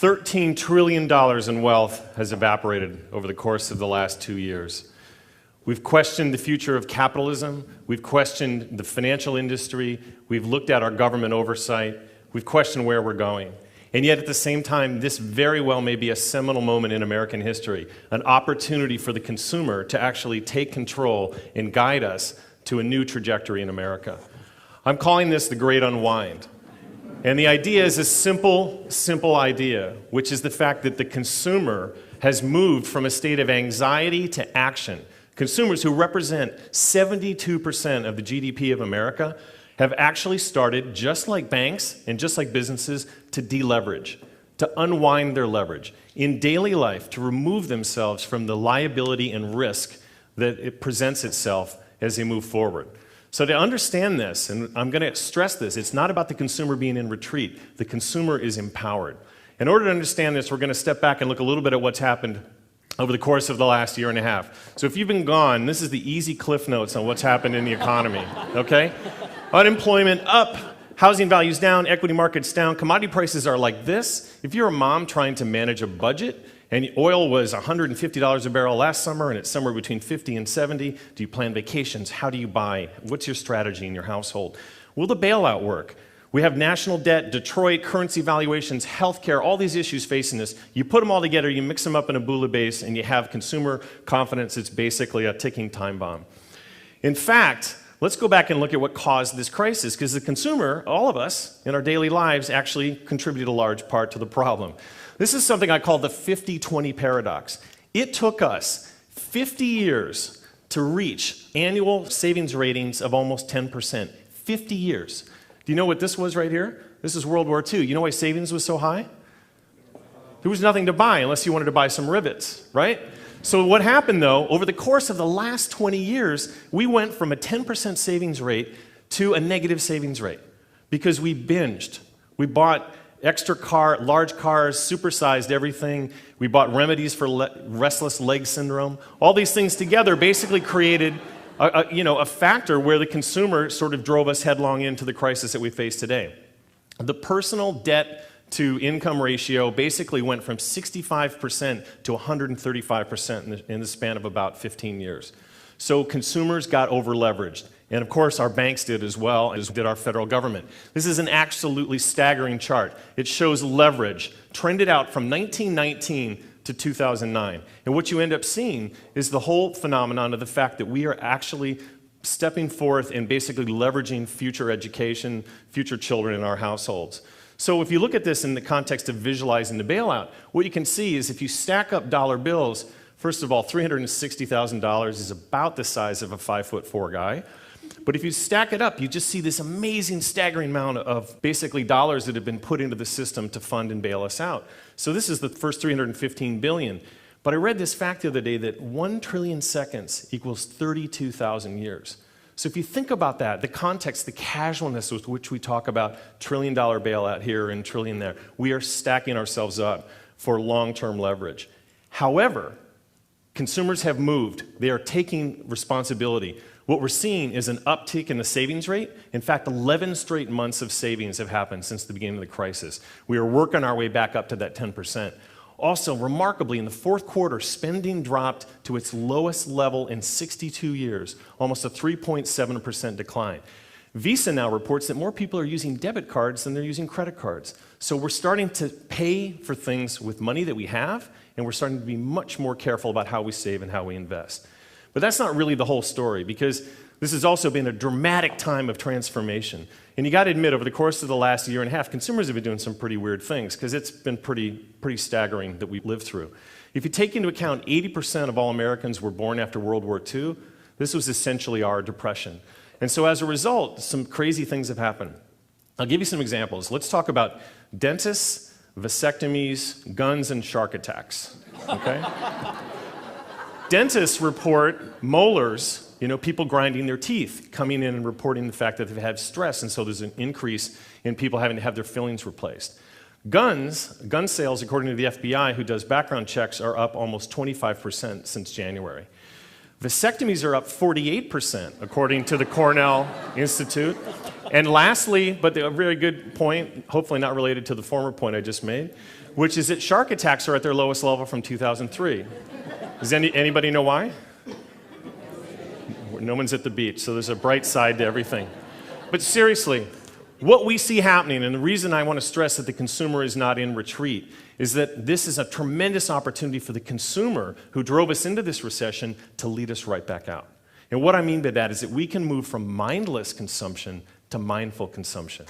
$13 trillion in wealth has evaporated over the course of the last 2 years. We've questioned the future of capitalism. We've questioned the financial industry. We've looked at our government oversight. We've questioned where we're going. And yet at the same time, this very well may be a seminal moment in American history, an opportunity for the consumer to actually take control and guide us to a new trajectory in America. I'm calling this the Great Unwind. And the idea is a simple idea, which is the fact that the consumer has moved from a state of anxiety to action. Consumers who represent 72% of the GDP of America have actually started, just like banks and just like businesses, to deleverage, to unwind their leverage in daily life, to remove themselves from the liability and risk that it presents itself as they move forward. So to understand this, and I'm going to stress this, it's not about the consumer being in retreat. The consumer is empowered. In order to understand this, we're going to step back and look a little bit at what's happened over the course of the last year and a half. So if you've been gone, this is the easy cliff notes on what's happened in the economy, okay? Unemployment up, housing values down, equity markets down, commodity prices are like this. If you're a mom trying to manage a budget, and oil was $150 a barrel last summer, and it's somewhere between 50 and 70, do you plan vacations? How do you buy? What's your strategy in your household? Will the bailout work? We have national debt, Detroit, currency valuations, healthcare, all these issues facing us. You put them all together, you mix them up in a bouillabaisse, and you have consumer confidence. It's basically a ticking time bomb. In fact, let's go back and look at what caused this crisis, because the consumer, all of us, in our daily lives, actually contributed a large part to the problem. This is something I call the 50-20 paradox. It took us 50 years to reach annual savings ratings of almost 10%. 50 years. Do you know what this was right here? This is World War II. You know why savings was so high? There was nothing to buy unless you wanted to buy some rivets, right? So what happened, though, over the course of the last 20 years, we went from a 10% savings rate to a negative savings rate because we binged. We bought large cars, supersized everything. We bought remedies for restless leg syndrome. All these things together basically created a factor where the consumer sort of drove us headlong into the crisis that we face today. The personal debt to income ratio basically went from 65% to 135% in the span of about 15 years. So consumers got over-leveraged. And of course, our banks did as well, as did our federal government. This is an absolutely staggering chart. It shows leverage trended out from 1919 to 2009. And what you end up seeing is the whole phenomenon of the fact that we are actually stepping forth and basically leveraging future education, future children in our households. So if you look at this in the context of visualizing the bailout, what you can see is if you stack up dollar bills, first of all, $360,000 is about the size of a 5'4" guy. But if you stack it up, you just see this amazing, staggering amount of basically dollars that have been put into the system to fund and bail us out. So this is the first $315 billion. But I read this fact the other day that 1 trillion seconds equals 32,000 years. So if you think about that, the context, the casualness with which we talk about trillion-dollar bailout here and trillion there, we are stacking ourselves up for long-term leverage. However, consumers have moved. They are taking responsibility. What we're seeing is an uptick in the savings rate. In fact, 11 straight months of savings have happened since the beginning of the crisis. We are working our way back up to that 10%. Also, remarkably, in the fourth quarter, spending dropped to its lowest level in 62 years, almost a 3.7% decline. Visa now reports that more people are using debit cards than they're using credit cards. So we're starting to pay for things with money that we have, and we're starting to be much more careful about how we save and how we invest. But that's not really the whole story, because this has also been a dramatic time of transformation. And you got to admit, over the course of the last year and a half, consumers have been doing some pretty weird things, because it's been pretty staggering that we've lived through. If you take into account 80% of all Americans were born after World War II, this was essentially our depression. And so as a result, some crazy things have happened. I'll give you some examples. Let's talk about dentists, vasectomies, guns, and shark attacks. Okay? Dentists report molars, people grinding their teeth, coming in and reporting the fact that they've had stress, and so there's an increase in people having to have their fillings replaced. Gun sales, according to the FBI, who does background checks, are up almost 25% since January. Vasectomies are up 48%, according to the Cornell Institute. And lastly, but a very good point, hopefully not related to the former point I just made, which is that shark attacks are at their lowest level from 2003. Does anybody know why? No one's at the beach, so there's a bright side to everything. But seriously, what we see happening, and the reason I want to stress that the consumer is not in retreat, is that this is a tremendous opportunity for the consumer who drove us into this recession to lead us right back out. And what I mean by that is that we can move from mindless consumption to mindful consumption,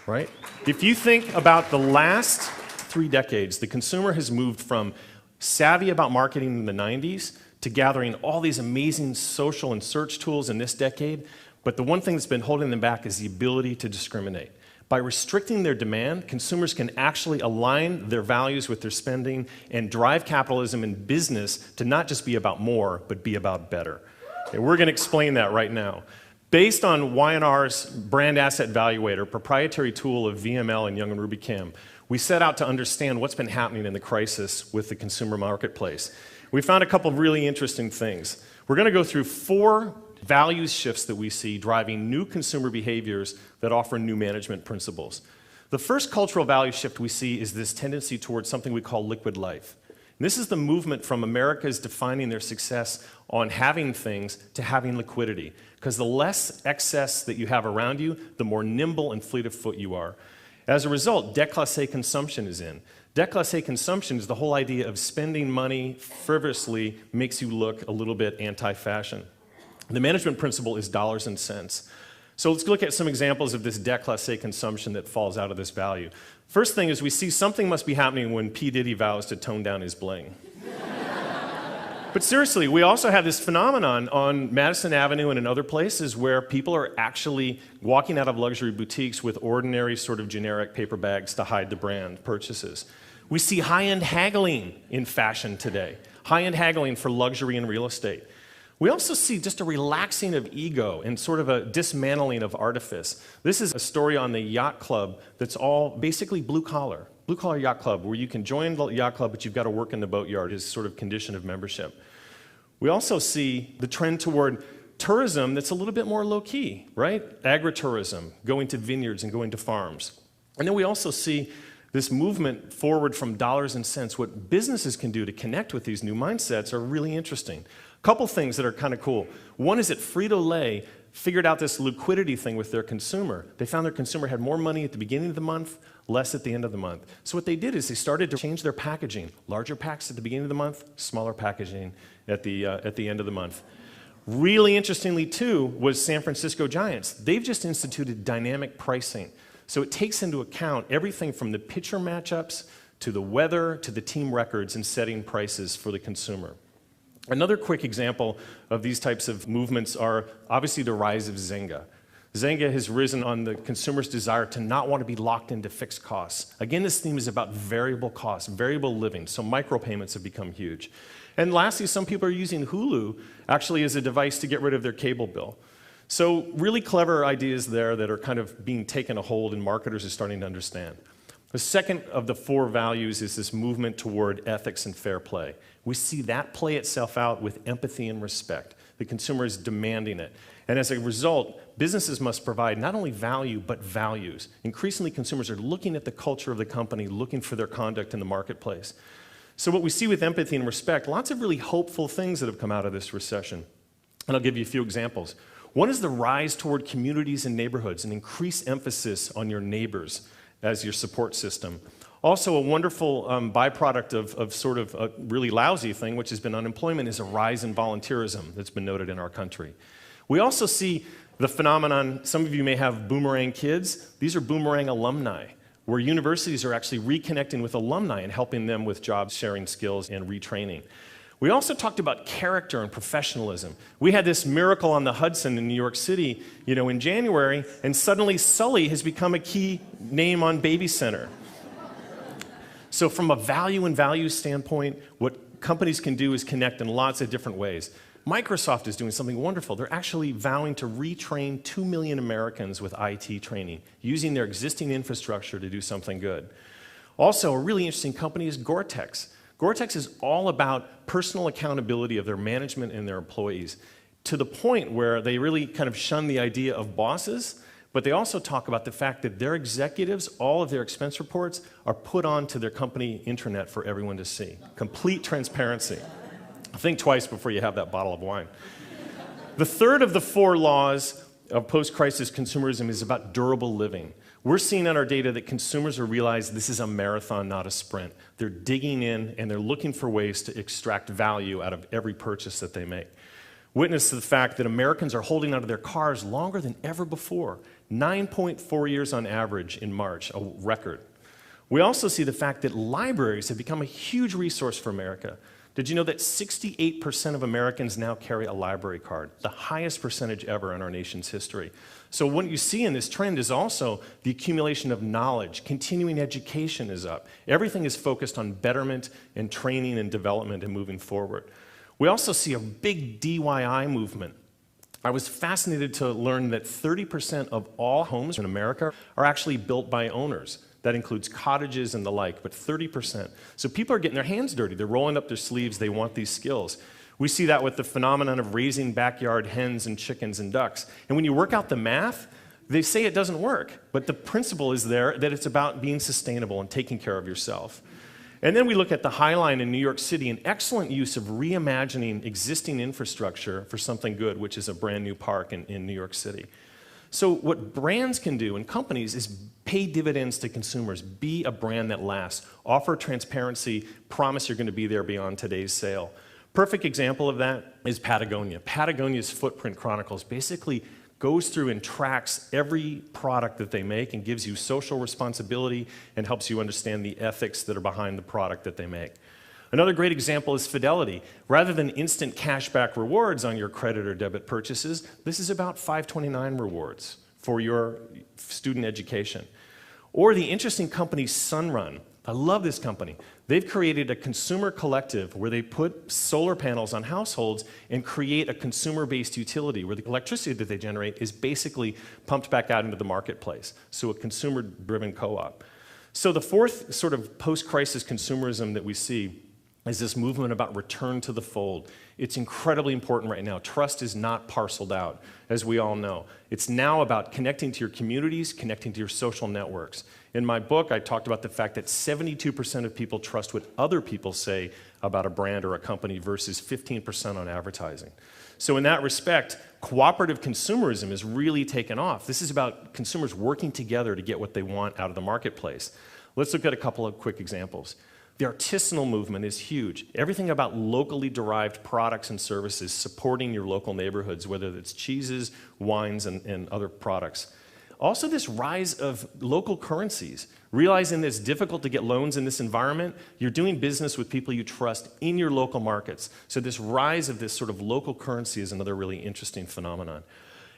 right? If you think about the last 3 decades, the consumer has moved from savvy about marketing in the 90s to gathering all these amazing social and search tools in this decade, but the one thing that's been holding them back is the ability to discriminate. By restricting their demand, consumers can actually align their values with their spending and drive capitalism and business to not just be about more, but be about better. And we're going to explain that right now. Based on Y&R's Brand Asset Valuator, proprietary tool of VML and Young and Ruby Kim, we set out to understand what's been happening in the crisis with the consumer marketplace. We found a couple of really interesting things. We're going to go through 4 values shifts that we see driving new consumer behaviors that offer new management principles. The first cultural value shift we see is this tendency towards something we call liquid life. And this is the movement from America's defining their success on having things to having liquidity. Because the less excess that you have around you, the more nimble and fleet of foot you are. As a result, déclassé consumption is in. Déclassé consumption is the whole idea of spending money frivolously makes you look a little bit anti-fashion. The management principle is dollars and cents. So let's look at some examples of this déclassé consumption that falls out of this value. First thing is we see something must be happening when P. Diddy vows to tone down his bling. But seriously, we also have this phenomenon on Madison Avenue and in other places where people are actually walking out of luxury boutiques with ordinary sort of generic paper bags to hide the brand purchases. We see high-end haggling in fashion today, high-end haggling for luxury and real estate. We also see just a relaxing of ego and sort of a dismantling of artifice. This is a story on the yacht club that's all basically blue-collar yacht club, where you can join the yacht club, but you've got to work in the boatyard as sort of condition of membership. We also see the trend toward tourism that's a little bit more low-key, right? Agritourism, going to vineyards and going to farms. And then we also see this movement forward from dollars and cents. What businesses can do to connect with these new mindsets are really interesting. A couple things that are kind of cool. One is that Frito-Lay figured out this liquidity thing with their consumer. They found their consumer had more money at the beginning of the month, less at the end of the month. So what they did is they started to change their packaging. Larger packs at the beginning of the month, smaller packaging at the end of the month. Really interestingly, too, was San Francisco Giants. They've just instituted dynamic pricing. So it takes into account everything from the pitcher matchups to the weather to the team records in setting prices for the consumer. Another quick example of these types of movements are obviously the rise of Zynga. Zynga has risen on the consumer's desire to not want to be locked into fixed costs. Again, this theme is about variable costs, variable living, so micropayments have become huge. And lastly, some people are using Hulu actually as a device to get rid of their cable bill. So really clever ideas there that are kind of being taken a hold and marketers are starting to understand. The second of the 4 values is this movement toward ethics and fair play. We see that play itself out with empathy and respect. The consumer is demanding it. And as a result, businesses must provide not only value, but values. Increasingly, consumers are looking at the culture of the company, looking for their conduct in the marketplace. So what we see with empathy and respect, lots of really hopeful things that have come out of this recession. And I'll give you a few examples. One is the rise toward communities and neighborhoods, an increased emphasis on your neighbors as your support system. Also, a wonderful byproduct of sort of a really lousy thing, which has been unemployment, is a rise in volunteerism that's been noted in our country. We also see the phenomenon, some of you may have boomerang kids. These are boomerang alumni, where universities are actually reconnecting with alumni and helping them with job sharing skills and retraining. We also talked about character and professionalism. We had this miracle on the Hudson in New York City, in January, and suddenly Sully has become a key name on Baby Center. So from a value and values standpoint, what companies can do is connect in lots of different ways. Microsoft is doing something wonderful. They're actually vowing to retrain 2 million Americans with IT training, using their existing infrastructure to do something good. Also, a really interesting company is Gore-Tex. Gore-Tex is all about personal accountability of their management and their employees, to the point where they really kind of shun the idea of bosses, But they also talk about the fact that their executives, all of their expense reports, are put onto their company intranet for everyone to see. Complete transparency. Think twice before you have that bottle of wine. The third of the 4 laws of post-crisis consumerism is about durable living. We're seeing in our data that consumers are realizing this is a marathon, not a sprint. They're digging in and they're looking for ways to extract value out of every purchase that they make. Witness to the fact that Americans are holding onto their cars longer than ever before. 9.4 years on average in March, a record. We also see the fact that libraries have become a huge resource for America. Did you know that 68% of Americans now carry a library card, the highest percentage ever in our nation's history? So what you see in this trend is also the accumulation of knowledge. Continuing education is up. Everything is focused on betterment and training and development and moving forward. We also see a big DIY movement. I was fascinated to learn that 30% of all homes in America are actually built by owners. That includes cottages and the like, but 30%. So people are getting their hands dirty. They're rolling up their sleeves. They want these skills. We see that with the phenomenon of raising backyard hens and chickens and ducks. And when you work out the math, they say it doesn't work. But the principle is there that it's about being sustainable and taking care of yourself. And then we look at the High Line in New York City, an excellent use of reimagining existing infrastructure for something good, which is a brand new park in New York City. So what brands can do and companies is pay dividends to consumers, be a brand that lasts, offer transparency, promise you're going to be there beyond today's sale. Perfect example of that is Patagonia. Patagonia's Footprint Chronicles basically goes through and tracks every product that they make and gives you social responsibility and helps you understand the ethics that are behind the product that they make. Another great example is Fidelity. Rather than instant cashback rewards on your credit or debit purchases, this is about 529 rewards for your student education. Or the interesting company Sunrun. I love this company. They've created a consumer collective where they put solar panels on households and create a consumer-based utility where the electricity that they generate is basically pumped back out into the marketplace. So a consumer-driven co-op. So the fourth sort of post-crisis consumerism that we see is this movement about return to the fold. It's incredibly important right now. Trust is not parceled out, as we all know. It's now about connecting to your communities, connecting to your social networks. In my book, I talked about the fact that 72% of people trust what other people say about a brand or a company versus 15% on advertising. So in that respect, cooperative consumerism is really taken off. This is about consumers working together to get what they want out of the marketplace. Let's look at a couple of quick examples. The artisanal movement is huge. Everything about locally derived products and services supporting your local neighborhoods, whether it's cheeses, wines, and other products. Also this rise of local currencies. Realizing that it's difficult to get loans in this environment, you're doing business with people you trust in your local markets. So this rise of this sort of local currency is another really interesting phenomenon.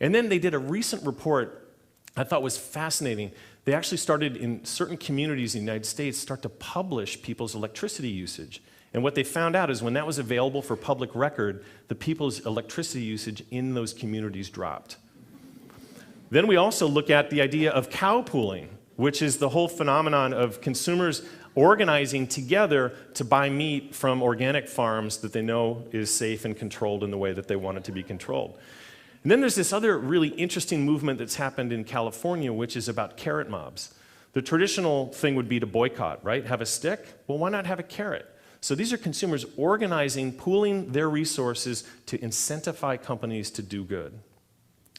And then they did a recent report I thought was fascinating. They actually started in certain communities in the United States start to publish people's electricity usage. And what they found out is when that was available for public record, the people's electricity usage in those communities dropped. Then we also look at the idea of cow pooling, which is the whole phenomenon of consumers organizing together to buy meat from organic farms that they know is safe and controlled in the way that they want it to be controlled. And then there's this other really interesting movement that's happened in California, which is about carrot mobs. The traditional thing would be to boycott, right? Have a stick? Well, why not have a carrot? So these are consumers organizing, pooling their resources to incentivize companies to do good.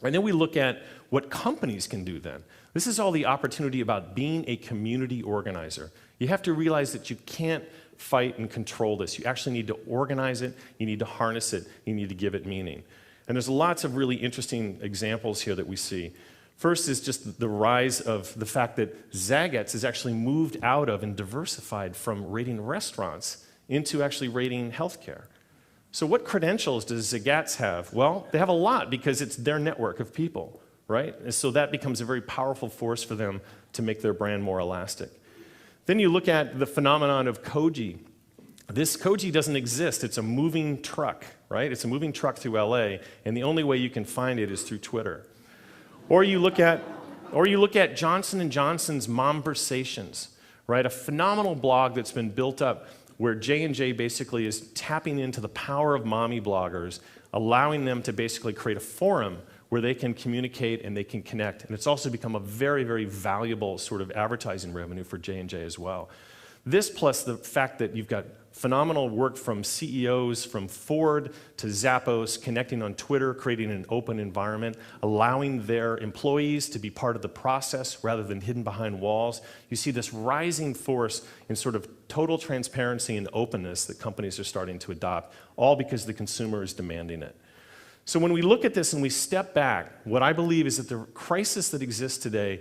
And then we look at what companies can do then. This is all the opportunity about being a community organizer. You have to realize that you can't fight and control this. You actually need to organize it, you need to harness it, you need to give it meaning. And there's lots of really interesting examples here that we see. First is just the rise of the fact that Zagat's has actually moved out of and diversified from rating restaurants into actually rating healthcare. So what credentials does Zagat's have? Well, they have a lot because it's their network of people, right? And so that becomes a very powerful force for them to make their brand more elastic. Then you look at the phenomenon of Koji. This Koji doesn't exist. It's a moving truck, right? It's a moving truck through LA, and the only way you can find it is through Twitter. Or you look at Johnson & Johnson's Momversations, right? A phenomenal blog that's been built up where J&J basically is tapping into the power of mommy bloggers, allowing them to basically create a forum where they can communicate and they can connect. And it's also become a very, very valuable sort of advertising revenue for J&J as well. This plus the fact that you've got phenomenal work from CEOs from Ford to Zappos, connecting on Twitter, creating an open environment, allowing their employees to be part of the process rather than hidden behind walls. You see this rising force in sort of total transparency and openness that companies are starting to adopt, all because the consumer is demanding it. So when we look at this and we step back, what I believe is that the crisis that exists today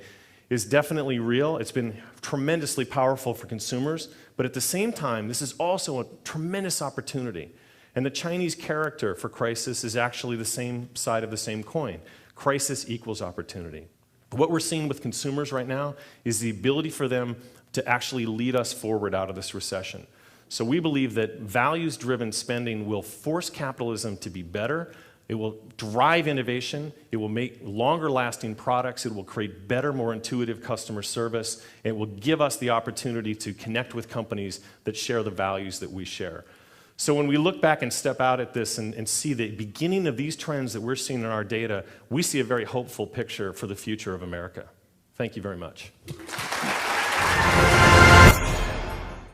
is definitely real. It's been tremendously powerful for consumers, but at the same time, this is also a tremendous opportunity. And the Chinese character for crisis is actually the same side of the same coin. Crisis equals opportunity. What we're seeing with consumers right now is the ability for them to actually lead us forward out of this recession. So we believe that values-driven spending will force capitalism to be better. It will drive innovation, it will make longer-lasting products, it will create better, more intuitive customer service, and it will give us the opportunity to connect with companies that share the values that we share. So when we look back and step out at this and see the beginning of these trends that we're seeing in our data, we see a very hopeful picture for the future of America. Thank you very much.